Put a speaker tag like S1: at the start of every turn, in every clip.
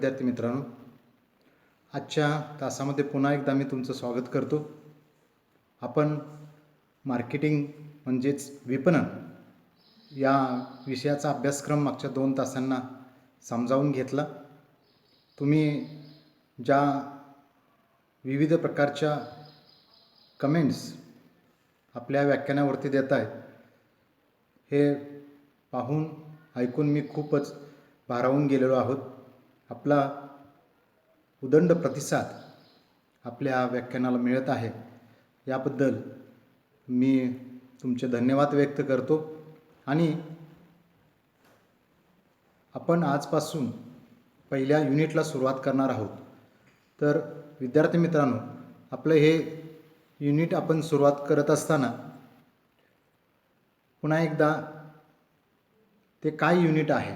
S1: विद्यार्थी मित्रांनो, आजच्या तासामध्ये पुन्हा एकदा मी तुमचं स्वागत करतो. आपण मार्केटिंग म्हणजेच विपणन या विषयाचा अभ्यासक्रम मागच्या 2 तासांना समजावून घेतला. तुम्ही ज्या विविध प्रकारच्या कमेंट्स आपल्या व्याख्यानावरती देत आहेत, हे पाहून ऐकून मी खूपच भारावून गेलेलो आहोत. आपला उदंड प्रतिसाद आपल्या व्याख्यानाला मिळत आहे, याबद्दल मी तुमचे धन्यवाद व्यक्त करतो. आणि आपण आजपासून पहिल्या युनिटला सुरुवात करणार आहोत. तर विद्यार्थी मित्रांनो, आपलं हे युनिट आपण सुरुवात करत असताना पुन्हा एकदा ते काय युनिट आहे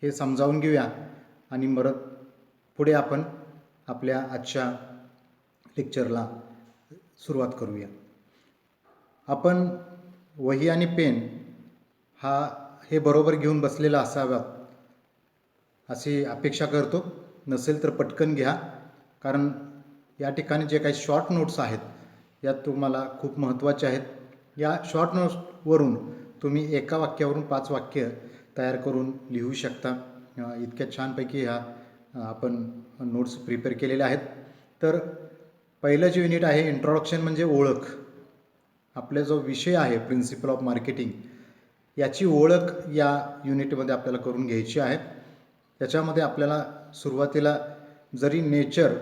S1: हे समजावून घेऊया आणि परत पुढे आपण आपल्या आजच्या लेक्चरला सुरुवात करूया. आपण वही आणि पेन हे बरोबर घेऊन बसलेला असावा अशी अपेक्षा करतो. नसेल तर पटकन घ्या, कारण या ठिकाणी जे काही शॉर्ट नोट्स आहेत या तुम्हाला खूप महत्त्वाचे आहेत. या शॉर्ट नोट्सवरून तुम्ही एका वाक्यावरून 5 वाक्य तयार करून लिहू शकता. इतक्या छानपैकी आपण नोट्स प्रिपेअर केलेले आहेत. तर पहिलं जे युनिट आहे इंट्रोडक्शन म्हणजे ओळख. आपला जो विषय आहे प्रिन्सिपल ऑफ मार्केटिंग, याची ओळख या युनिटमध्ये आपल्याला करून घ्यायची आहे. त्याच्यामध्ये आपल्याला सुरुवातीला जरी नेचर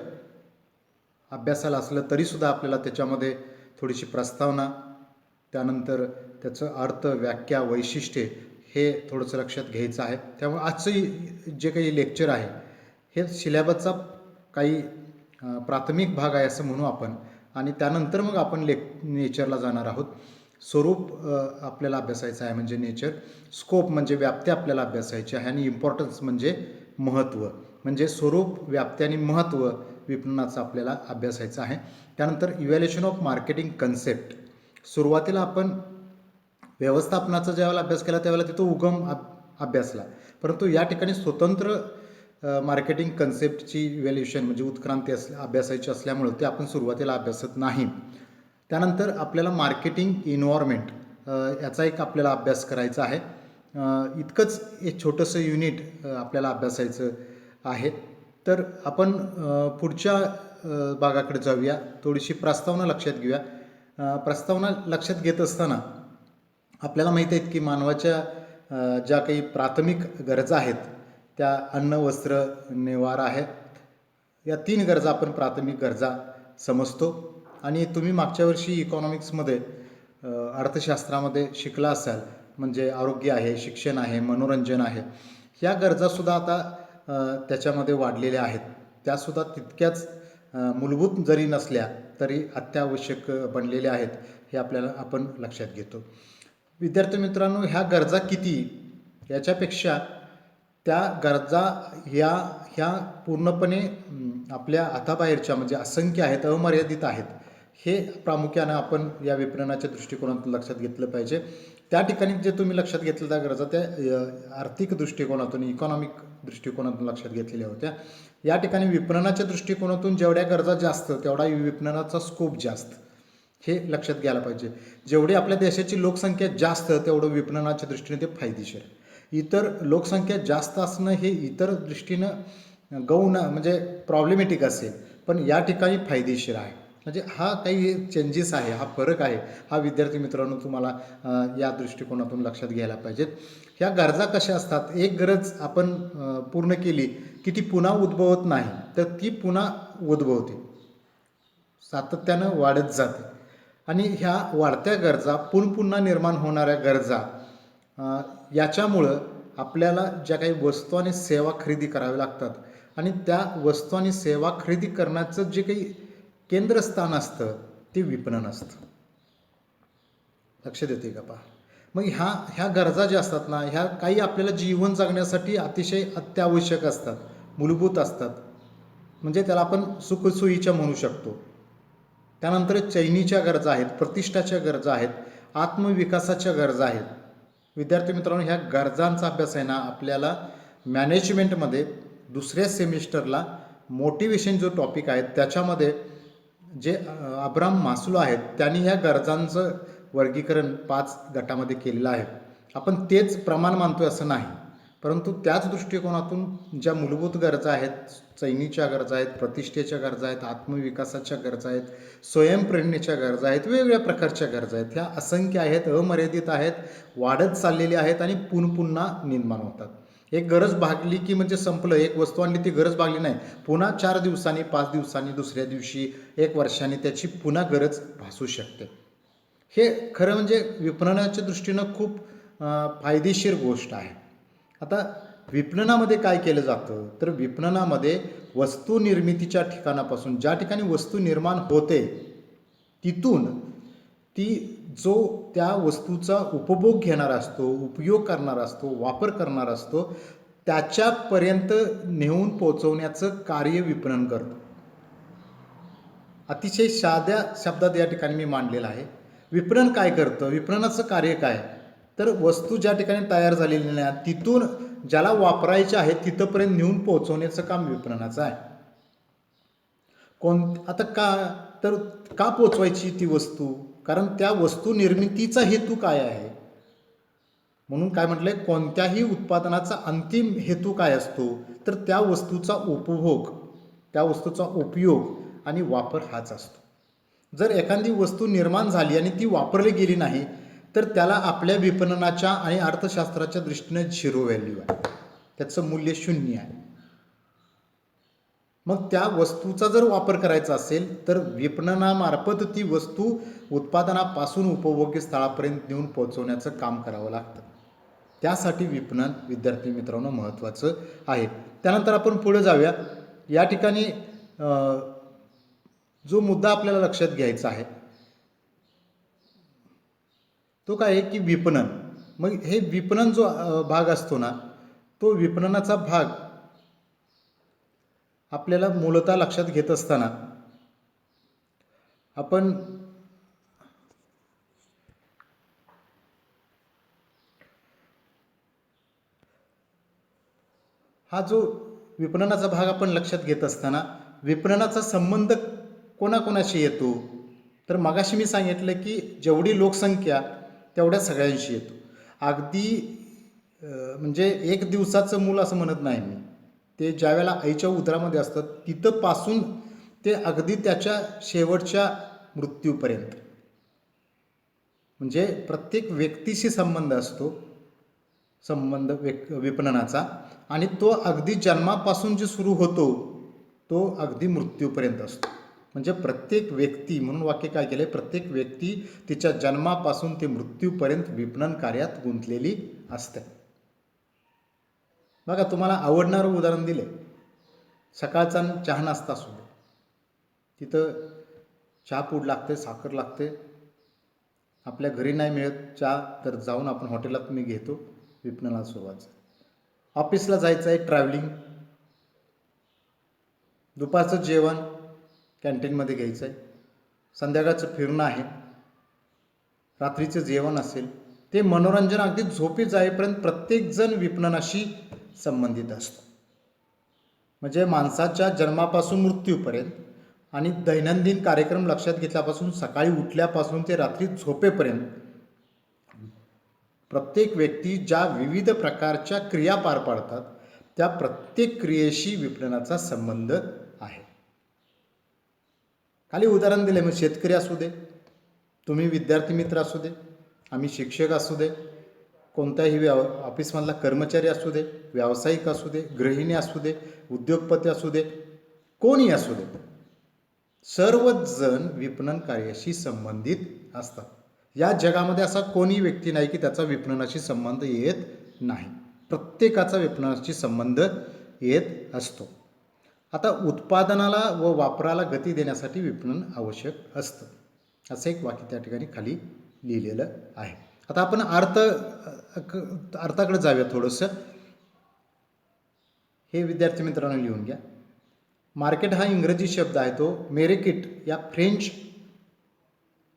S1: अभ्यासाला असलं तरीसुद्धा आपल्याला त्याच्यामध्ये थोडीशी प्रस्तावना, त्यानंतर त्याचं अर्थ, व्याख्या, वैशिष्ट्ये हे थोडंसं लक्षात घ्यायचं आहे. त्यामुळे आजचं जे काही लेक्चर आहे हे सिलेबसचा काही प्राथमिक भाग आहे असं म्हणू आपण. आणि त्यानंतर मग आपण नेचरला जाणार आहोत. स्वरूप आपल्याला अभ्यासायचं आहे म्हणजे नेचर. स्कोप म्हणजे व्याप्ती आपल्याला अभ्यासायची आहे. आणि इम्पॉर्टन्स म्हणजे महत्त्व. म्हणजे स्वरूप, व्याप्ती आणि महत्त्व विपणनाचं आपल्याला अभ्यासायचं आहे. त्यानंतर इव्हॅल्युएशन ऑफ मार्केटिंग कन्सेप्ट. सुरुवातीला आपण व्यवस्थापनाचा ज्यावेळेला अभ्यास केला त्यावेळेला तिथं उगम अभ्यासला, परंतु या ठिकाणी स्वतंत्र मार्केटिंग कन्सेप्टची इव्हॅल्युएशन म्हणजे उत्क्रांती अभ्यासायची असल्यामुळं ते आपण सुरुवातीला अभ्यासत नाही. त्यानंतर आपल्याला मार्केटिंग इन्व्हायरमेंट याचा एक आपल्याला अभ्यास करायचा आहे. इतकंच एक छोटंसं युनिट आपल्याला अभ्यासायचं आहे. तर आपण पुढच्या भागाकडे जाऊया. थोडीशी प्रस्तावना लक्षात घेऊया. प्रस्तावना लक्षात घेत असताना आपल्याला माहीत आहेत की मानवाच्या ज्या काही प्राथमिक गरजा आहेत त्या अन्न, वस्त्र, निवारा आहेत. या 3 गरजा आपण प्राथमिक गरजा समजतो. आणि तुम्ही मागच्या वर्षी इकॉनॉमिक्समध्ये अर्थशास्त्रामध्ये शिकला असाल, म्हणजे आरोग्य आहे, शिक्षण आहे, मनोरंजन आहे, ह्या गरजासुद्धा आता त्याच्यामध्ये वाढलेल्या आहेत. त्यासुद्धा तितक्याच मूलभूत जरी नसल्या तरी अत्यावश्यक बनलेल्या आहेत, हे आपण लक्षात घेतो. विद्यार्थी मित्रांनो, ह्या गरजा किती याच्यापेक्षा त्या गरजा ह्या पूर्णपणे आपल्या हाताबाहेरच्या म्हणजे असंख्य आहेत, अमर्यादित आहेत. हे प्रामुख्यानं आपण या विपणनाच्या दृष्टिकोनातून लक्षात घेतलं पाहिजे. त्या ठिकाणी जे तुम्ही लक्षात घेतलं त्या गरजा त्या आर्थिक दृष्टिकोनातून, इकॉनॉमिक दृष्टिकोनातून लक्षात घेतलेल्या होत्या. या ठिकाणी विपणनाच्या दृष्टिकोनातून जेवढ्या गरजा जास्त तेवढा विपणनाचा स्कोप जास्त, हे लक्षात घ्यायला पाहिजे. जेवढी आपल्या देशाची लोकसंख्या जास्त तेवढं विपणनाच्या दृष्टीने ते फायदेशीर. इतर लोकसंख्या जास्त असणं हे इतर दृष्टीनं गौण म्हणजे प्रॉब्लेमॅटिक असेल, पण या ठिकाणी फायदेशीर आहे. म्हणजे हा काही चेंजेस आहे, हा फरक आहे, हा विद्यार्थी मित्रांनो तुम्हाला या दृष्टिकोनातून लक्षात घ्यायला पाहिजेत. ह्या गरजा कशा असतात, एक गरज आपण पूर्ण केली की ती पुन्हा उद्भवत नाही, तर ती पुन्हा उद्भवते, सातत्यानं वाढत जाते. आणि ह्या वाढत्या गरजा, पुन्हा निर्माण होणाऱ्या गरजा, याच्यामुळं आपल्याला ज्या काही वस्तू आणि सेवा खरेदी कराव्या लागतात आणि त्या वस्तू आणि सेवा खरेदी करण्याचं जे काही केंद्रस्थान असतं ते विपणन असतं. लक्षात येते का पहा. मग ह्या गरजा ज्या असतात ना, ह्या काही आपल्याला जीवन जगण्यासाठी अतिशय अत्यावश्यक असतात, मूलभूत असतात. म्हणजे त्याला आपण सुखसोयीच्या म्हणू शकतो. त्यानंतर चैनीच्या गरजा आहेत, प्रतिष्ठाच्या गरजा आहेत, आत्मविकासाच्या गरजा आहेत. विद्यार्थी मित्रांनो, ह्या गरजांचा अभ्यास आहे ना आपल्याला मॅनेजमेंटमध्ये दुसऱ्या सेमिस्टरला मोटिवेशन जो टॉपिक आहे त्याच्यामध्ये जे अब्राहम मास्लो आहेत त्यांनी ह्या गरजांचं वर्गीकरण 5 गटामध्ये केलेलं आहे. आपण तेच प्रमाण मानतोय असं नाही, परंतु त्याच दृष्टिकोनातून ज्या मूलभूत गरजा आहेत, चैनीच्या गरजा आहेत, प्रतिष्ठेच्या गरजा आहेत, आत्मविकासाच्या गरजा आहेत, स्वयंप्रेरणेच्या गरजा आहेत, वेगवेगळ्या प्रकारच्या गरजा आहेत. ह्या असंख्य आहेत, अमर्यादित आहेत, वाढत चाललेल्या आहेत आणि पुन्हा निर्माण होतात. एक गरज भागली की म्हणजे संपलं. एक वस्तू आणली ती गरज भागली नाही, पुन्हा 4 दिवसांनी, 5 दिवसांनी, दुसऱ्या दिवशी, 1 वर्षांनी त्याची पुन्हा गरज भासू शकते. हे खरं म्हणजे विपणनाच्या दृष्टीनं खूप फायदेशीर गोष्ट आहे. आता विपणनामध्ये काय केलं जातं तर विपणनामध्ये वस्तू निर्मितीच्या ठिकाणापासून, ज्या ठिकाणी वस्तू निर्माण होते तिथून ती जो त्या वस्तूचा उपभोग घेणार असतो, उपयोग करणार असतो, वापर करणार असतो, त्याच्यापर्यंत नेऊन पोहोचवण्याचं कार्य विपणन करतं. अतिशय साध्या शब्दात या ठिकाणी मी मांडलेलं आहे. विपणन काय करतं, विपणनाचं कार्य काय, तर वस्तू ज्या ठिकाणी तयार झालेली नाही तिथून ज्याला वापरायचे आहे तिथंपर्यंत नेऊन पोहोचवण्याचं काम विपणनाचं आहे. आता का पोचवायची ती वस्तू, कारण त्या वस्तू निर्मितीचा हेतू काय आहे. म्हणून काय म्हटलंय, कोणत्याही उत्पादनाचा अंतिम हेतू काय असतो तर त्या वस्तूचा उपभोग, त्या वस्तूचा उपयोग आणि वापर हाच असतो. जर एखादी वस्तू निर्माण झाली आणि ती वापरली गेली नाही तर त्याला आपल्या विपणनाच्या आणि अर्थशास्त्राच्या दृष्टीने 0 व्हॅल्यू आहे, त्याचं मूल्य 0 आहे. मग त्या वस्तूचा जर वापर करायचा असेल तर विपणनामार्फत ती वस्तू उत्पादनापासून उपभोग्य स्थळापर्यंत नेऊन पोहोचवण्याचं काम करावं लागतं. त्यासाठी विपणन विद्यार्थी मित्रांनो महत्त्वाचं आहे. त्यानंतर आपण पुढे जाऊया. या ठिकाणी जो मुद्दा आपल्याला लक्षात घ्यायचा आहे तो काय आहे की विपणन. मग हे विपणन जो भाग असतो ना, तो विपणनाचा भाग आपल्याला मूलतः लक्षात घेत असताना आपण हा जो विपणनाचा भाग आपण लक्षात घेत असताना विपणनाचा संबंध कोणाकोणाशी येतो तर मगाशी मी सांगितलं की जेवढी लोकसंख्या तेवढ्या सगळ्यांशी येतो. अगदी म्हणजे 1 दिवसाचं मूल असं म्हणत नाही मी, ते ज्यावेळेला आईच्या उदरामध्ये असतं तिथंपासून ते अगदी त्याच्या शेवटच्या मृत्यूपर्यंत, म्हणजे प्रत्येक व्यक्तीशी संबंध असतो विपणनाचा, आणि तो अगदी जन्मापासून जे सुरू होतो तो अगदी मृत्यूपर्यंत असतो. म्हणजे प्रत्येक व्यक्ती, म्हणून वाक्य काय केलं, प्रत्येक व्यक्ती तिच्या जन्मापासून ते मृत्यूपर्यंत विपणन कार्यात गुंतलेली असते. बघा, तुम्हाला आवडणारं उदाहरण दिले, सकाळचा चहा नाश्ता असू दे, तिथं चहा पूड लागते, साखर लागते. आपल्या घरी नाही मिळत चहा तर जाऊन आपण हॉटेलात मी घेतो, विपणनाला सुरुवात. ऑफिसला जायचं आहे, ट्रॅव्हलिंग, दुपारचं जेवण कॅन्टीनमध्ये घ्यायचं आहे, संध्याकाळचं फिरणं आहे, रात्रीचं जेवण असेल, ते मनोरंजन अगदी झोपी जाईपर्यंत प्रत्येकजण विपणनाशी संबंधित असतो. म्हणजे माणसाच्या जन्मापासून मृत्यूपर्यंत आणि दैनंदिन कार्यक्रम लक्षात घेतल्यापासून सकाळी उठल्यापासून ते रात्री झोपेपर्यंत प्रत्येक व्यक्ती ज्या विविध प्रकारच्या क्रिया पार पाडतात त्या प्रत्येक क्रियेशी विपणनाचा संबंध आहे. खाली उदाहरण दिले, मग शेतकरी असू दे, तुम्ही विद्यार्थी मित्र असू दे, आम्ही शिक्षक असू दे, कोणत्याही ऑफिसमधला कर्मचारी असू दे, व्यावसायिक असू दे, गृहिणी असू दे, उद्योगपती असू दे, कोणी असू दे, सर्वजण विपणन कार्याशी संबंधित असतात. या जगामध्ये असा कोणी व्यक्ती नाही की त्याचा विपणनाशी संबंध येत नाही. प्रत्येकाचा विपणनाशी संबंध येत असतो. आता उत्पादनाला व वापराला गती देण्यासाठी विपणन आवश्यक असतं, असं एक वाक्य त्या ठिकाणी खाली लिहिलेलं आहे. आता आपण अर्थाकडे जाऊया थोडंसं. हे विद्यार्थी मित्रांनो लिहून घ्या. मार्केट हा इंग्रजी शब्द आहे, तो मेरेकिट या फ्रेंच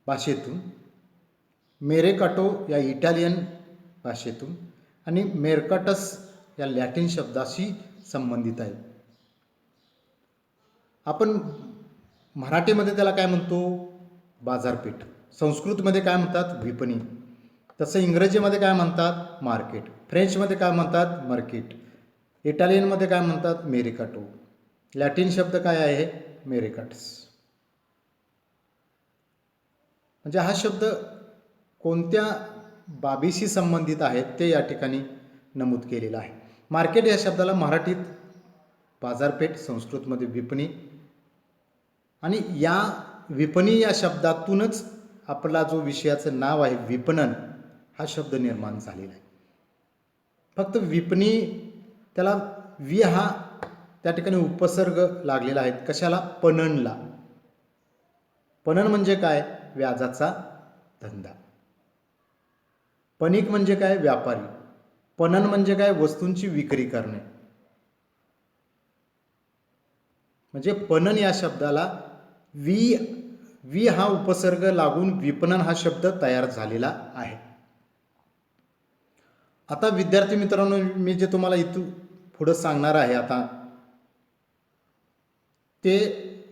S1: भाषेतून, मेरेकाटो या इटालियन भाषेतून आणि मेरकाटस या लॅटिन शब्दाशी संबंधित आहे. आपण मराठीमध्ये त्याला काय म्हणतो? बाजारपेठ. संस्कृतमध्ये काय म्हणतात? विपणी. तसं इंग्रजीमध्ये काय म्हणतात? मार्केट. फ्रेंचमध्ये काय म्हणतात? मार्केट. इटालियनमध्ये काय म्हणतात? मेरिकाटो. लॅटिन शब्द काय आहे? मेरिकाट्स. म्हणजे हा शब्द कोणत्या बाबीशी संबंधित आहेत ते या ठिकाणी नमूद केलेलं आहे. मार्केट या शब्दाला मराठीत बाजारपेठ, संस्कृतमध्ये विपणी, आणि या विपणी या शब्दातूनच आपला जो विषयाचं नाव आहे विपणन हा शब्द निर्माण झालेला आहे. फक्त विपणी त्याला वि हा त्या ठिकाणी उपसर्ग लागलेला आहे. कशाला? पणनला. पणन म्हणजे काय? व्याजाचा धंदा. पणिक म्हणजे काय? व्यापारी. पणन म्हणजे काय? वस्तूंची विक्री करणे. म्हणजे पणन या शब्दाला वि हा उपसर्ग लागून विपणन हा शब्द तयार झालेला आहे. आता विद्यार्थी मित्रांनो, मी जे तुम्हाला इथून पुढं सांगणार आहे आता ते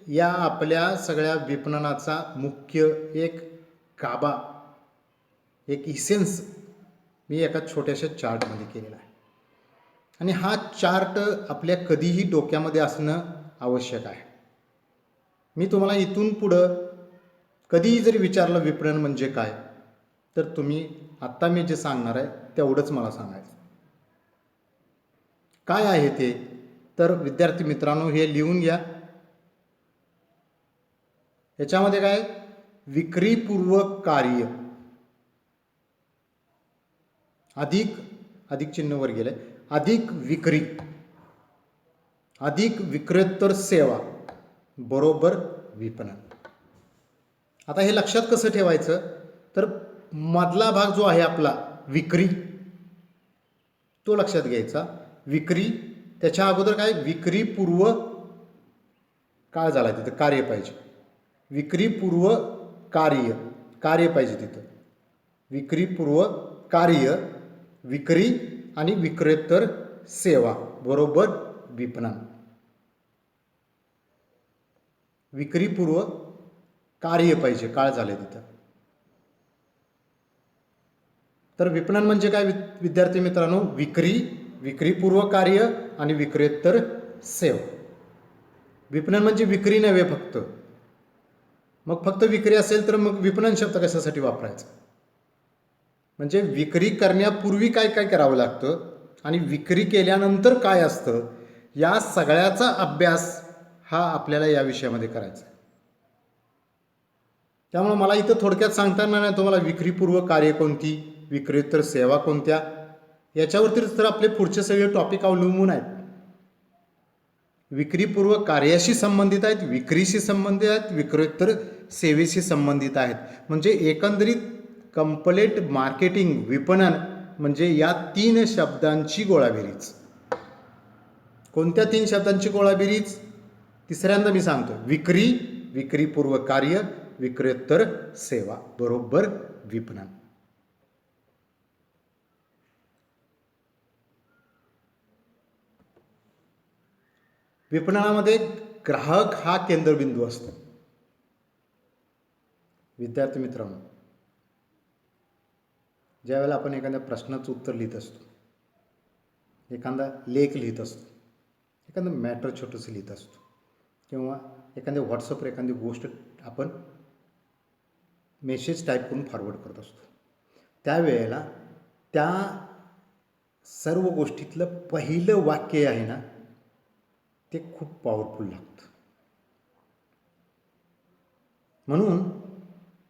S1: या आपल्या सगळ्या विपणनाचा मुख्य एक गाभा, एक इसेन्स मी एका छोट्याशा चार्टमध्ये केलेला आहे. आणि हा चार्ट आपल्या कधीही डोक्यामध्ये असणं आवश्यक आहे. मी तुम्हाला इथून पुढं कधीही जरी विचारलं विपणन म्हणजे काय, तर तुम्ही आत्ता मी जे सांगणार आहे तेवढंच मला सांगायचं. काय आहे ते? तर विद्यार्थी मित्रांनो, हे लिहून घ्या. याच्यामध्ये काय? विक्रीपूर्वक कार्य. अधिक चिन्ह वर गेलंय. अधिक विक्री, अधिक विक्रेतर सेवा बरोबर विपणन. आता हे लक्षात कसं ठेवायचं? तर मधला भाग जो आहे आपला विक्री तो लक्षात घ्यायचा. विक्री, त्याच्या अगोदर काय? विक्रीपूर्व काय झाला तिथं? कार्य पाहिजे. विक्रीपूर्व कार्य पाहिजे तिथं. विक्रीपूर्व कार्य, विक्री आणि विक्रेतर सेवा बरोबर विपणन. विक्रीपूर्व कार्य पाहिजे, काय झालंय तिथं. तर विपणन म्हणजे काय विद्यार्थी मित्रांनो? विक्रीपूर्व कार्य आणि विक्रेतर सेवा. विपणन म्हणजे विक्री नव्हे फक्त. मग फक्त विक्री असेल तर मग विपणन शब्द कशासाठी वापरायचा? म्हणजे विक्री करण्यापूर्वी काय काय करावं लागतं आणि विक्री केल्यानंतर काय असतं, या सगळ्याचा अभ्यास हा आपल्याला या विषयामध्ये करायचा आहे. त्यामुळे मला इथं थोडक्यात सांगता येणार नाही तुम्हाला विक्रीपूर्व कार्य कोणती, विक्रेतर सेवा कोणत्या, याच्यावरतीच तर आपले पुढचे सगळे टॉपिक अवलंबून आहेत. विक्रीपूर्व कार्याशी संबंधित आहेत, विक्रीशी संबंधित आहेत, विक्रेतर सेवेशी संबंधित आहेत. म्हणजे एकंदरीत कंप्लीट मार्केटिंग, विपणन म्हणजे या 3 शब्दांची गोळाबेरीज. कोणत्या 3 शब्दांची गोळाबेरीज? तिसऱ्यांदा मी सांगतो. विक्रीपूर्व कार्य, विक्रेतर सेवा बरोबर विपणन. विपणनामध्ये ग्राहक हा केंद्रबिंदू असतो. विद्यार्थी मित्रांनो, ज्यावेळेला आपण एखाद्या प्रश्नाचं उत्तर लिहित असतो, एखादा लेख लिहित असतो, एखादं मॅटर छोटंसं लिहित असतो, किंवा एखाद्या व्हॉट्सअपवर एखादी गोष्ट आपण मेसेज टाईप करून फॉरवर्ड करत असतो, त्यावेळेला त्या सर्व गोष्टीतलं पहिलं वाक्य आहे ना, ते खूप पॉवरफुल लागतं. म्हणून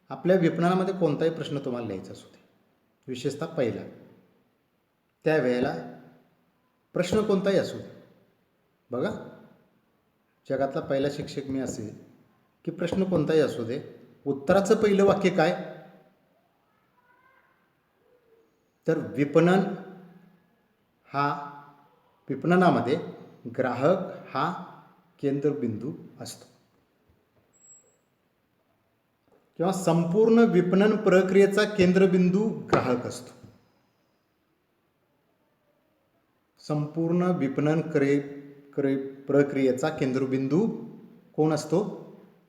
S1: आपल्या विपणनामध्ये कोणताही प्रश्न तुम्हाला लिहायचा असू दे, विशेषतः पहिला, त्यावेळेला प्रश्न कोणताही असू दे, बघा जगातला पहिला शिक्षक मी असेल की प्रश्न कोणताही असू दे, उत्तराचं पहिलं वाक्य काय? तर विपणनामध्ये ग्राहक हा केंद्रबिंदू असतो, किंवा संपूर्ण विपणन प्रक्रियेचा केंद्रबिंदू ग्राहक असतो. संपूर्ण विपणन प्रक्रियेचा केंद्रबिंदू कोण असतो?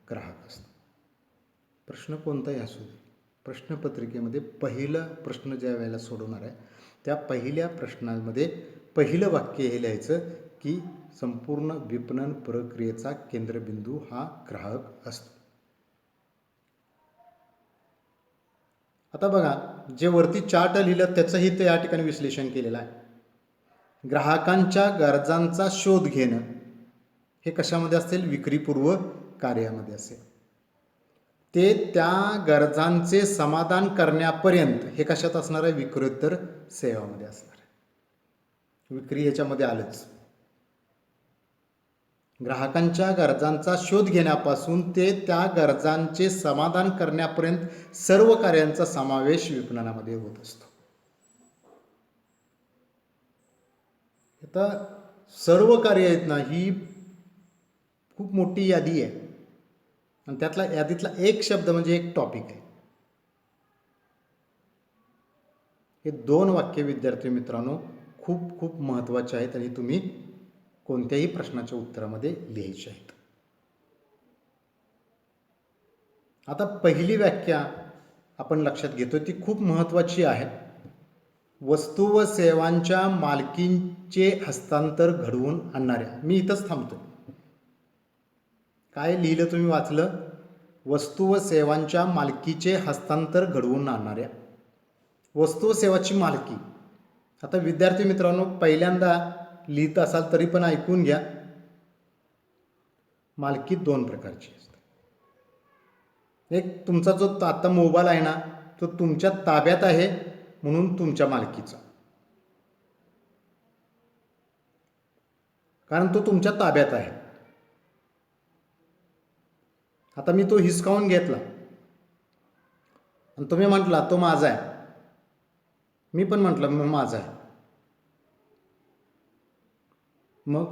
S1: ग्राहक असतो. प्रश्न कोणताही असू दे, प्रश्नपत्रिकेमध्ये पहिला प्रश्न ज्या वेळेला सोडवणार आहे त्या पहिल्या प्रश्नामध्ये पहिलं वाक्य हे लिहायचं की संपूर्ण विपणन प्रक्रियेचा केंद्रबिंदू हा ग्राहक असतो. आता बघा, जे वरती चार्ट लिहिलं त्याचंही ते या ठिकाणी विश्लेषण केलेलं आहे. ग्राहकांच्या गरजांचा शोध घेणं हे कशामध्ये असेल? विक्रीपूर्व कार्यामध्ये असेल. ते त्या गरजांचे समाधान करण्यापर्यंत हे कशात असणार आहे? विक्रोत्तर सेवामध्ये असणार आहे. विक्री ह्याच्यामध्ये आलंच. ग्राहकांच्या गरजांचा शोध घेण्यापासून ते त्या गरजांचे समाधान करण्यापर्यंत सर्व कार्यांचा समावेश विपणनामध्ये होत असतो. आता सर्व कार्य आहेत ना, ही खूप मोठी यादी आहे आणि त्यातला यादीतला एक शब्द म्हणजे एक टॉपिक आहे. हे 2 वाक्य विद्यार्थी मित्रांनो खूप खूप महत्त्वाचे आहेत आणि तुम्ही कोणत्याही प्रश्नाच्या उत्तरामध्ये लिहायचे आहेत. आता पहिली व्याख्या आपण लक्षात घेतो ती खूप महत्त्वाची आहे. वस्तू व सेवांच्या मालकीचे हस्तांतर घडवून आणणाऱ्या. मी इथंच थांबतो. काय लिहिलं तुम्ही वाचलं? वस्तू व सेवांच्या मालकीचे हस्तांतर घडवून आणणाऱ्या. वस्तू व सेवाची मालकी. आता विद्यार्थी मित्रांनो पहिल्यांदा लिहित असाल तरी पण ऐकून घ्या. मालकी 2 प्रकारची असते. एक तुमचा जो आता मोबाईल आहे ना तो तुमच्या ताब्यात आहे म्हणून तुमच्या मालकीचा, कारण तो तुमच्या ताब्यात आहे. आता मी तो हिसकावून घेतला आणि तुम्ही म्हटला तो माझा आहे, मी पण म्हटलं माझा आहे, मग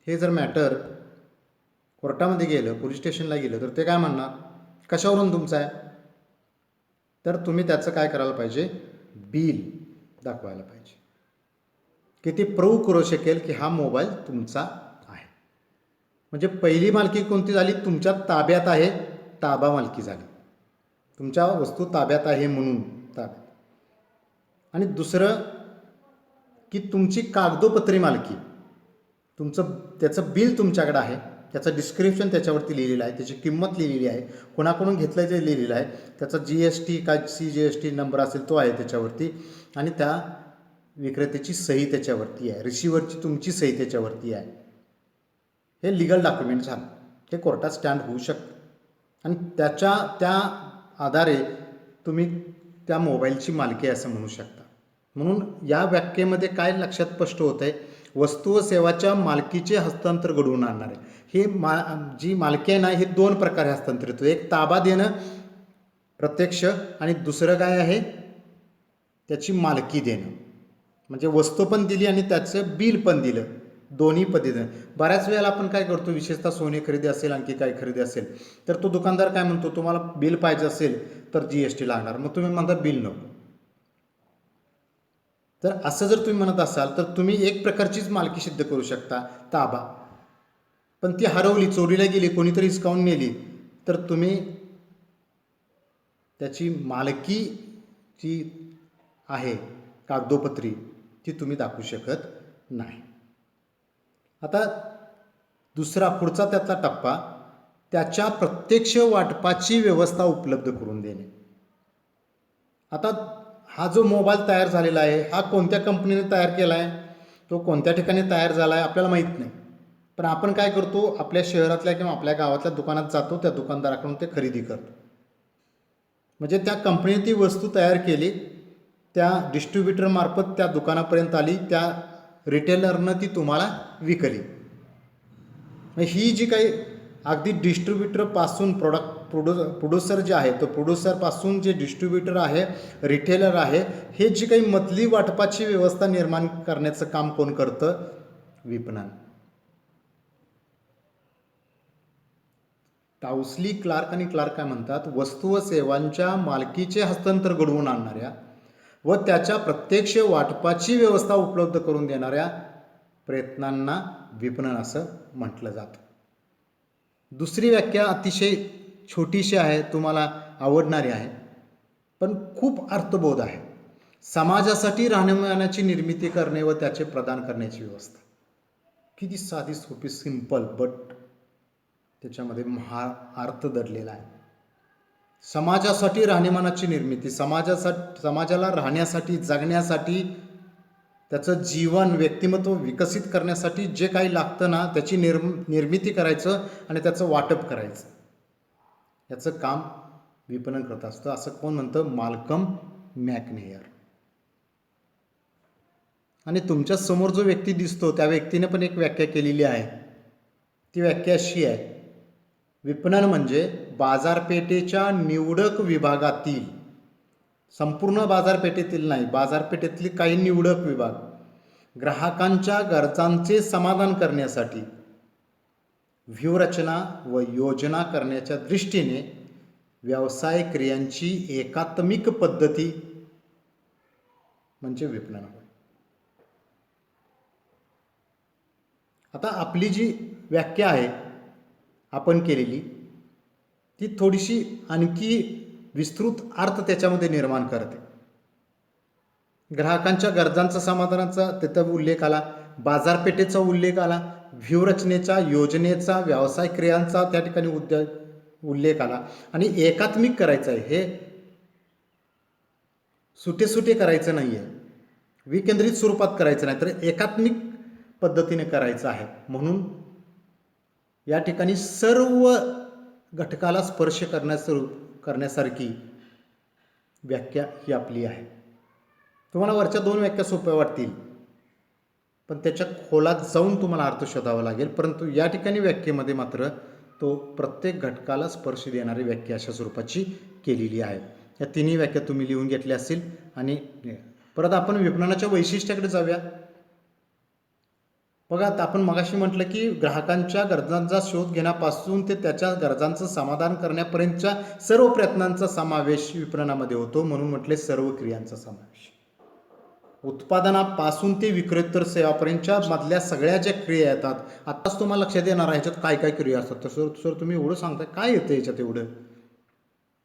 S1: हे जर मॅटर कोर्टामध्ये गेलं, पोलीस स्टेशनला गेलं तर ते काय म्हणणार? कशावरून तुमचा आहे? तर तुम्ही त्याचं काय करायला पाहिजे? बिल दाखवायला पाहिजे की ते प्रूव्ह करू शकेल की हा मोबाईल तुमचा आहे. म्हणजे पहिली मालकी कोणती झाली? तुमच्या ताब्यात आहे, ताबा मालकी झाली. तुमच्या वस्तू ताब्यात आहे म्हणून ताब्यात. आणि दुसरं की तुमची कागदोपत्री मालकी, तुमचं त्याचं बिल तुमच्याकडे आहे, त्याचं डिस्क्रिप्शन त्याच्यावरती लिहिलेलं आहे, त्याची किंमत लिहिलेली आहे, कोणाकडून घेतलं ते लिहिलेलं आहे, त्याचा GST काय CGST नंबर असेल तो आहे त्याच्यावरती आणि त्या विक्रेत्याची सही त्याच्यावरती आहे, रिसिव्हरची तुमची सही त्याच्यावरती आहे. हे लिगल डॉक्युमेंट झालं. हे कोर्टात स्टँड होऊ शकतं आणि त्या आधारे तुम्ही त्या मोबाईलची मालकी असं म्हणू शकता. म्हणून या व्याख्येमध्ये काय लक्षात स्पष्ट होत आहे? वस्तू व सेवाच्या मालकीचे हस्तांतर घडवून आणणारे. हे जी मालकी आहे ना हे 2 प्रकारे हस्तांतरित होते. एक ताबा देणं प्रत्यक्ष आणि दुसरं काय आहे? त्याची मालकी देणं. म्हणजे वस्तू पण दिली आणि त्याचं बिल पण दिलं, दोन्ही पद्धतीनं. बऱ्याच वेळेला आपण काय करतो, विशेषतः सोने खरेदी असेल, आणखी काही खरेदी असेल तर तो दुकानदार काय म्हणतो, तुम्हाला बिल पाहिजे असेल तर GST लागणार, मग तुम्ही म्हणता बिल नको. तर असं जर तुम्ही म्हणत असाल तर तुम्ही एक प्रकारचीच मालकी सिद्ध करू शकता, ताबा. पण ती हरवली, चोरीला गेली, कोणीतरी हिसकावून नेली तर तुम्ही त्याची मालकी जी आहे कागदोपत्री ती तुम्ही दाखवू शकत नाही. आता दुसरा पुढचा त्यातला टप्पा, त्याच्या प्रत्यक्ष वाटपाची व्यवस्था उपलब्ध करून देणे. आता हा जो मोबाईल तयार झालेला आहे हा कोणत्या कंपनीने तयार केला आहे, तो कोणत्या ठिकाणी तयार झाला आहे आपल्याला माहीत नाही. पण आपण काय करतो, आपल्या शहरातल्या किंवा आपल्या गावातल्या दुकानात जातो, त्या दुकानदाराकडून ते खरेदी करतो. म्हणजे त्या कंपनीने ती वस्तू तयार केली, त्या डिस्ट्रीब्युटरमार्फत त्या दुकानापर्यंत आली, त्या रिटेलरनं ती तुम्हाला विकली. ही जी काही अगदी डिस्ट्रीब्युटरपासून प्रोड्युसर जे आहे तो प्रोड्युसरपासून जे डिस्ट्रीब्युटर आहे, रिटेलर आहे, हे जी काही मधली वाटपाची व्यवस्था निर्माण करण्याचं काम कोण करतं? विपणन. टाउस्ली, क्लार्क आणि क्लार्क काय म्हणतात, वस्तू व सेवांच्या मालकीचे हस्तांतर घडवून आणणाऱ्या व त्याच्या प्रत्यक्ष वाटपाची व्यवस्था उपलब्ध करून देणाऱ्या प्रयत्नांना विपणन असं म्हटलं जातं. दुसरी व्याख्या अतिशय छोटीशी आहे, तुम्हाला आवडणारी आहे, पण खूप अर्थबोध आहे. समाजासाठी राहणीमानाची निर्मिती करणे व त्याचे प्रदान करण्याची व्यवस्था. किती साधी सोपी सिंपल, बट त्याच्यामध्ये अर्थ दडलेला आहे. समाजासाठी राहणीमानाची निर्मिती, समाजाला राहण्यासाठी, जगण्यासाठी, त्याचं जीवन व्यक्तिमत्व विकसित करण्यासाठी जे काही लागतं ना, त्याची निर्मिती करायचं आणि त्याचं वाटप करायचं, याचं काम विपणन करत असतं. असं कोण म्हणतं? माल्कम मॅकनेयर. आणि तुमच्या समोर जो व्यक्ती दिसतो त्या व्यक्तीने पण एक व्याख्या केलेली आहे. ती व्याख्या अशी आहे: विपणन म्हणजे बाजारपेठेच्या निवडक विभागातील, संपूर्ण बाजारपेठेतील नाही, बाजारपेठेतली काही निवडक विभाग, ग्राहकांच्या गरजांचे समाधान करण्यासाठी व्यूहरचना व योजना करण्याच्या दृष्टीने व्यवसाय क्रियांची एकात्मिक पद्धती म्हणजे विपणन. आता आपली जी व्याख्या आहे आपण केलेली, ती थोडीशी आणखी विस्तृत अर्थ त्याच्यामध्ये निर्माण करते. ग्राहकांच्या गरजांचा समाधानाचा तिथं उल्लेख आला, बाजारपेठेचा उल्लेख आला, व्यूहरचनेचा, योजनेचा, व्यवसाय क्रियांचा त्या ठिकाणी उल्लेख आला. आणि एकात्मिक करायचं आहे, हे सुटे करायचं नाही आहे, विकेंद्रित स्वरूपात करायचं नाही, तर एकात्मिक पद्धतीने करायचं आहे. म्हणून या ठिकाणी सर्व घटकाला स्पर्श करण्यासारखी व्याख्या ही आपली आहे. तुम्हाला वरच्या दोन व्याख्या सोप्या वाटतील, पण त्याच्या खोलात जाऊन तुम्हाला अर्थ शोधावा लागेल. परंतु या ठिकाणी व्याख्येमध्ये मात्र तो प्रत्येक घटकाला स्पर्श देणारी व्याख्या अशा स्वरूपाची केलेली आहे. या तिन्ही व्याख्या तुम्ही लिहून घेतल्या असतील. आणि परत आपण विपणनाच्या वैशिष्ट्याकडे जाऊया. बघा, आता आपण मगाशी म्हटलं की ग्राहकांच्या गरजांचा शोध घेण्यापासून ते त्याच्या गरजांचं समाधान करण्यापर्यंतच्या सर्व प्रयत्नांचा समावेश विपणनामध्ये होतो. म्हणून म्हटले सर्व क्रियांचा समावेश. उत्पादनापासून ते विक्रेतर सेवापर्यंतच्या मधल्या सगळ्या ज्या क्रिया येतात, आत्ताच तुम्हाला लक्षात येणार आहे ह्याच्यात काय काय क्रिया असतात. तसं सर तुम्ही एवढं सांगताय, काय येतं याच्यात एवढं?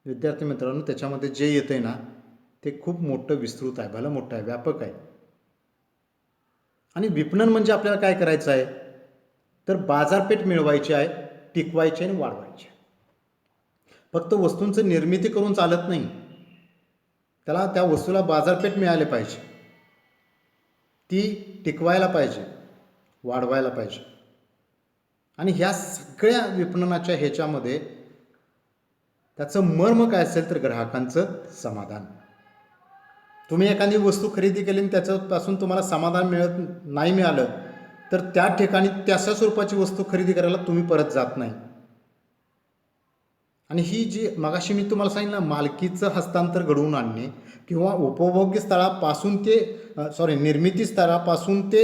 S1: विद्यार्थी मित्रांनो, त्याच्यामध्ये जे येतंय ना ते खूप मोठं विस्तृत आहे, भलं मोठं आहे, व्यापक आहे. आणि विपणन म्हणजे आपल्याला काय करायचं आहे, तर बाजारपेठ मिळवायची आहे, टिकवायची आणि वाढवायची. फक्त वस्तूंचं निर्मिती करून चालत नाही, त्याला त्या वस्तूला बाजारपेठ मिळाली पाहिजे, ती टिकवायला पाहिजे, वाढवायला पाहिजे. आणि ह्या सगळ्या विपणनाच्या ह्याच्यामध्ये त्याचं मर्म काय असेल तर ग्राहकांचं समाधान. तुम्ही एखादी वस्तू खरेदी केली आणि त्याच्यापासून तुम्हाला समाधान नाही मिळालं तर त्या ठिकाणी त्याच्या स्वरूपाची वस्तू खरेदी करायला तुम्ही परत जात नाही. आणि ही जी मगाशी मी तुम्हाला सांगितलं, मालकीचं हस्तांतर घडवून आणणे किंवा उपभोग्य स्थळापासून ते निर्मिती स्तरापासून ते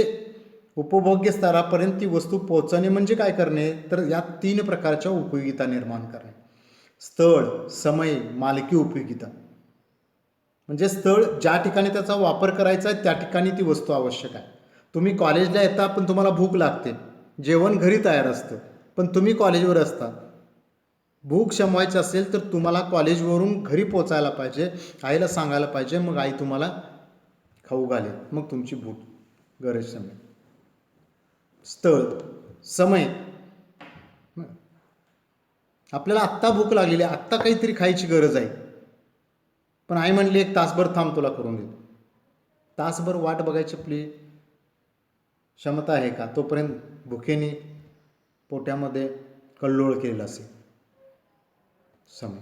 S1: उपभोग्य स्तरापर्यंत ती वस्तू पोहोचणे म्हणजे काय करणे, तर या 3 प्रकारच्या उपयोगिता निर्माण करणे. स्थळ, समय, मालकी उपयोगिता. म्हणजे स्थळ, ज्या ठिकाणी त्याचा वापर करायचा आहे त्या ठिकाणी ती वस्तू आवश्यक आहे. तुम्ही कॉलेजला येता पण तुम्हाला भूक लागते, जेवण घरी तयार असतं, पण तुम्ही कॉलेजवर असता. भूक शमवायची असेल तर तुम्हाला कॉलेजवरून घरी पोचायला पाहिजे, आईला सांगायला पाहिजे, मग आई तुम्हाला खाऊ घालेल, मग तुमची भूक गरज शमेल. स्थळ, समय. आपल्याला आत्ता भूक लागलेली आहे, आत्ता काहीतरी खायची गरज आहे, पण आई म्हणली 1 तासभर थांब, तुला करून देतो. तासभर वाट बघायची आपली क्षमता आहे का? तोपर्यंत भुकेने पोट्यामध्ये कल्लोळ केलेला असेल समय.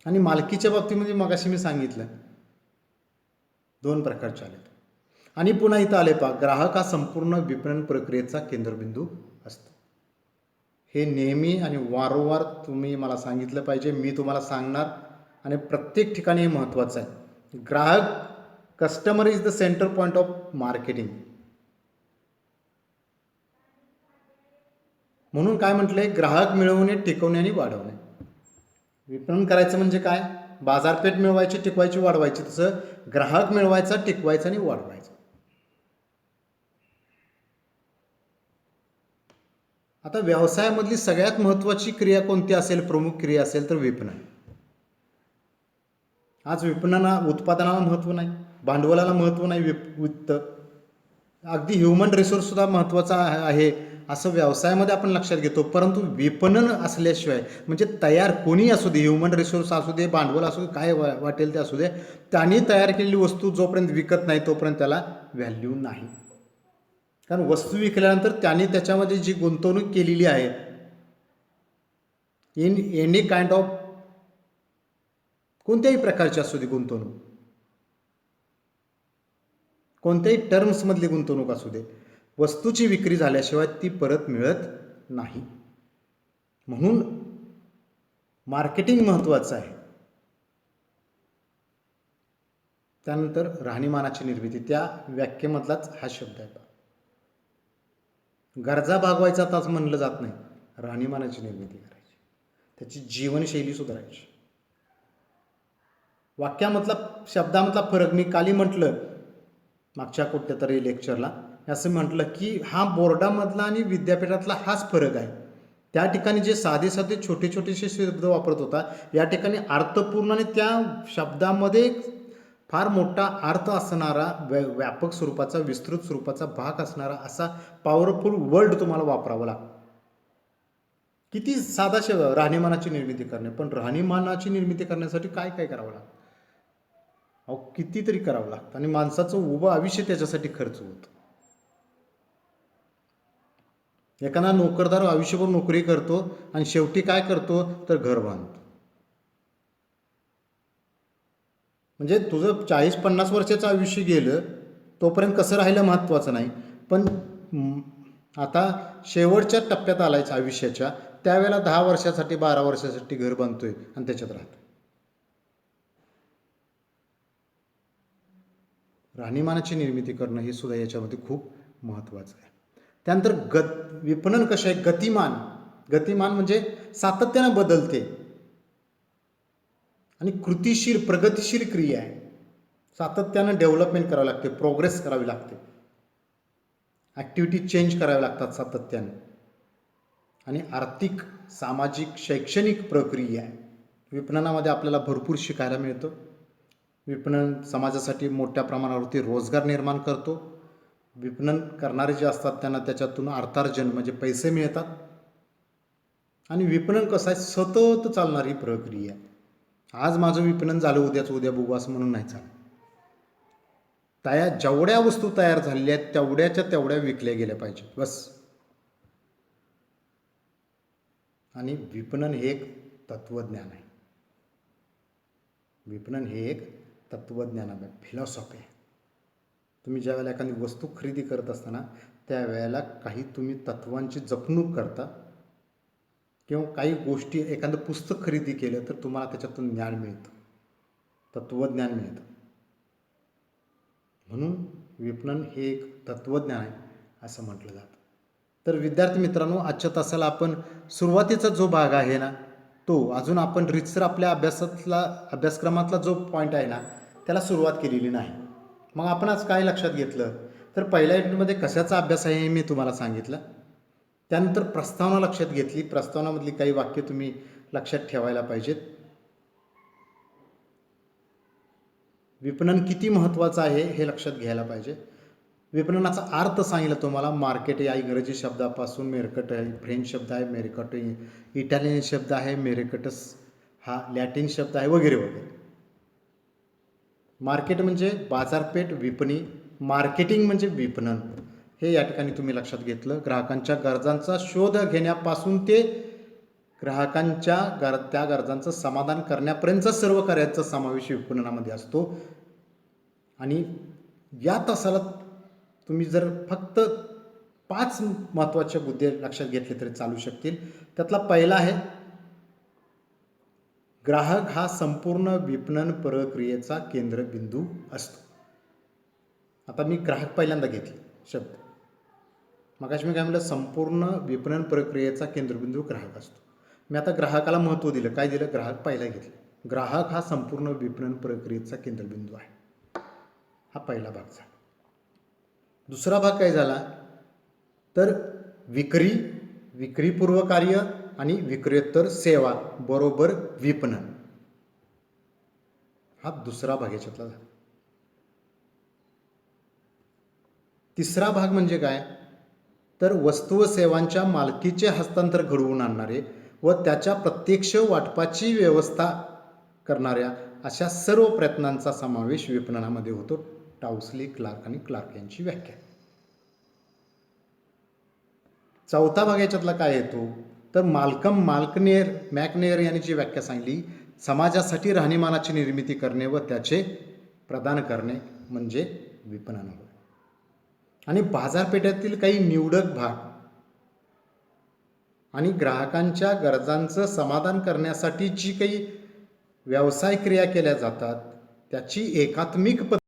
S1: आणि मालकीच्या बाबतीमध्ये मगाशी मी सांगितलं 2 प्रकारचे आले. आणि पुन्हा इथं आले पहा, ग्राहक हा संपूर्ण विपणन प्रक्रियेचा केंद्रबिंदू असतो. हे नेहमी आणि वारंवार तुम्ही मला सांगितलं पाहिजे, मी तुम्हाला सांगणार, आणि प्रत्येक ठिकाणी हे महत्त्वाचं आहे. ग्राहक, customer is the centre point of marketing. म्हणून काय म्हटलंय, ग्राहक मिळवणे, टिकवणे आणि वाढवणे. विपणन करायचं म्हणजे काय? बाजारपेठ मिळवायची, टिकवायची, वाढवायची. तसं ग्राहक मिळवायचा, टिकवायचा आणि वाढवायचा. आता व्यवसायामधली सगळ्यात महत्त्वाची क्रिया कोणती असेल, प्रमुख क्रिया असेल तर विपणन. आज उत्पादनाला महत्त्व नाही, भांडवलाला महत्त्व नाही, वित्त अगदी ह्युमन रिसोर्ससुद्धा महत्त्वाचा आहे असं व्यवसायामध्ये आपण लक्षात घेतो. परंतु विपणन असल्याशिवाय म्हणजे तयार कोणी असू दे, ह्युमन रिसोर्स असू दे, भांडवल असू दे, काय वाटेल ते असू दे, त्यांनी तयार केलेली वस्तू जोपर्यंत विकत नाही तोपर्यंत त्याला व्हॅल्यू नाही. कारण वस्तू विकल्यानंतर त्यांनी त्याच्यामध्ये जी गुंतवणूक केलेली आहे इन एनी काइंड ऑफ कोणत्याही प्रकारची असू दे गुंतवणूक, कोणत्याही टर्म्समधली गुंतवणूक असू दे, वस्तूची विक्री झाल्याशिवाय ती परत मिळत नाही. म्हणून मार्केटिंग महत्त्वाचं आहे. त्यानंतर राहणीमानाची निर्मिती, त्या व्याख्येमधलाच हा शब्द आहे. गरजा भागवायचा ताच म्हणलं जात नाही, राहणीमानाची निर्मिती करायची, त्याची जीवनशैली सुधारायची. वाक्यामधला शब्दामधला फरक मी काली म्हटलं मागच्या कुठल्या तरी लेक्चरला, असं म्हटलं की हा बोर्डामधला आणि विद्यापीठातला हाच फरक आहे. त्या ठिकाणी जे साधे साधे छोटे छोटेसे शब्द वापरत होता, या ठिकाणी अर्थपूर्ण आणि त्या शब्दामध्ये फार मोठा अर्थ असणारा, व्यापक स्वरूपाचा, विस्तृत स्वरूपाचा भाग असणारा असा पॉवरफुल वर्ड तुम्हाला वापरावा लागतो. किती साधा शब्द, राहणीमानाची निर्मिती करणे, पण राहणीमानाची निर्मिती करण्यासाठी काय काय करावं लागतं, अहो कितीतरी करावं लागतं आणि माणसाचं उभं आयुष्य त्याच्यासाठी खर्च होतं. एखादा नोकरदार आयुष्यभर नोकरी करतो आणि शेवटी काय करतो तर घर बांधतो. म्हणजे तुझं 40-50 वर्षाचं आयुष्य गेलं तोपर्यंत कसं राहिलं महत्त्वाचं नाही, पण आता शेवटच्या टप्प्यात आलायच आयुष्याच्या, त्यावेळेला 10 वर्षासाठी 12 वर्षासाठी घर बांधतोय आणि त्याच्यात राहतो. राहणीमानाची निर्मिती करणं हे सुद्धा याच्यामध्ये खूप महत्त्वाचं आहे. त्यानंतर विपणन कसं आहे, गतिमान म्हणजे सातत्यानं बदलते आणि कृतिशील प्रगतिशील क्रिया आहे. सातत्यानं डेव्हलपमेंट करावी लागते, प्रोग्रेस करावी लागते, ॲक्टिव्हिटी चेंज कराव्या लागतात सातत्याने, आणि आर्थिक, सामाजिक, शैक्षणिक प्रक्रिया आहे. विपणनामध्ये आपल्याला भरपूर शिकायला मिळतं. विपणन समाजासाठी मोठ्या प्रमाणावरती रोजगार निर्माण करतो. विपणन करणारे जे असतात त्यांना त्याच्यातून अर्थार्जन म्हणजे पैसे मिळतात. आणि विपणन कसं आहे, सतत चालणारी प्रक्रिया. आज माझं विपणन झालं, उद्या बघू असं म्हणून नाही चालत. जेवढ्या वस्तू तयार झालेल्या आहेत तेवढ्याच्या तेवढ्या विकल्या गेल्या पाहिजे बस. आणि विपणन हे एक तत्वज्ञान आहे. विपणन हे एक तत्वज्ञान आहे, फिलॉसॉफी आहे. तुम्ही ज्या वेळेला एखादी वस्तू खरेदी करत असताना त्यावेळेला काही तुम्ही तत्वांची जपणूक करता, किंवा काही गोष्टी, एखादं पुस्तक खरेदी केलं तर तुम्हाला त्याच्यातून ज्ञान मिळतं, तत्वज्ञान मिळतं. म्हणून विपणन हे एक तत्वज्ञान आहे असं म्हटलं जातं. तर विद्यार्थी मित्रांनो, आजच्या तासाला आपण सुरुवातीचा जो भाग आहे ना तो अजून आपण रितसर आपल्या अभ्यासक्रमातला जो पॉईंट आहे ना त्याला सुरुवात केलेली नाही. मग आपण आज काय लक्षात घेतलं तर पहिल्या युनिटमध्ये कशाचा अभ्यास आहे हे मी तुम्हाला सांगितलं. त्यानंतर प्रस्तावना लक्षात घेतली. प्रस्तावनामधली काही वाक्य तुम्ही लक्षात ठेवायला पाहिजेत. विपणन किती महत्त्वाचं आहे हे लक्षात घ्यायला पाहिजे. विपणनाचा अर्थ सांगितला तुम्हाला. मार्केट या इंग्रजी शब्दापासून, मेरकट आहे फ्रेंच शब्द आहे, मेरकट इटालियन शब्द आहे, मेरकटस हा लॅटिन शब्द आहे, वगैरे वगैरे. मार्केट म्हणजे बाजारपेठ, विपणी. मार्केटिंग म्हणजे विपणन. हे या ठिकाणी तुम्ही लक्षात घेतलं. ग्राहकांच्या गरजांचा शोध घेण्यापासून ते ग्राहकांच्या त्या गरजांचं समाधान करण्यापर्यंतचा सर्व कार्याचा समावेश विपणनामध्ये असतो. आणि या तासाला तुम्ही जर फक्त 5 महत्त्वाचे मुद्दे लक्षात घेतले तरी चालू शकतील. त्यातला पहिला आहे, ग्राहक हा संपूर्ण विपणन प्रक्रियेचा केंद्रबिंदू असतो. आता मी ग्राहक पहिल्यांदा घेतले शब्द. मगाशी मी काय म्हटलं, संपूर्ण विपणन प्रक्रियेचा केंद्रबिंदू ग्राहक असतो. मी आता ग्राहकाला महत्त्व दिलं. काय दिलं? ग्राहक पहिला घेतला. ग्राहक हा संपूर्ण विपणन प्रक्रियेचा केंद्रबिंदू आहे. हा पहिला भाग झाला. दुसरा भाग काय झाला तर विक्री विक्रीपूर्व कार्य आणि विक्रेतर सेवा बरोबर विपणन. हा दुसरा भाग याच्यातला झाला. तिसरा भाग म्हणजे काय, तर वस्तू व सेवांच्या मालकीचे हस्तांतर घडवून आणणारे व त्याच्या प्रत्यक्ष वाटपाची व्यवस्था करणाऱ्या अशा सर्व प्रयत्नांचा समावेश विपणनामध्ये होतो. टाउसली, क्लार्क आणि क्लार्क यांची व्याख्या. चौथा भाग याच्यातला काय येतो, तर मॅकनेर यांनी जी व्याख्या सांगली, समाजासाठी राहणीमानाची निर्मिती करणे व त्याचे प्रदान करणे म्हणजे विपणन होय. आणि बाजारपेठेतील काही निवडक भाग आणि ग्राहकांच्या गरजांचं समाधान करण्यासाठी जी काही व्यवसाय क्रिया केल्या जातात त्याची एकात्मिक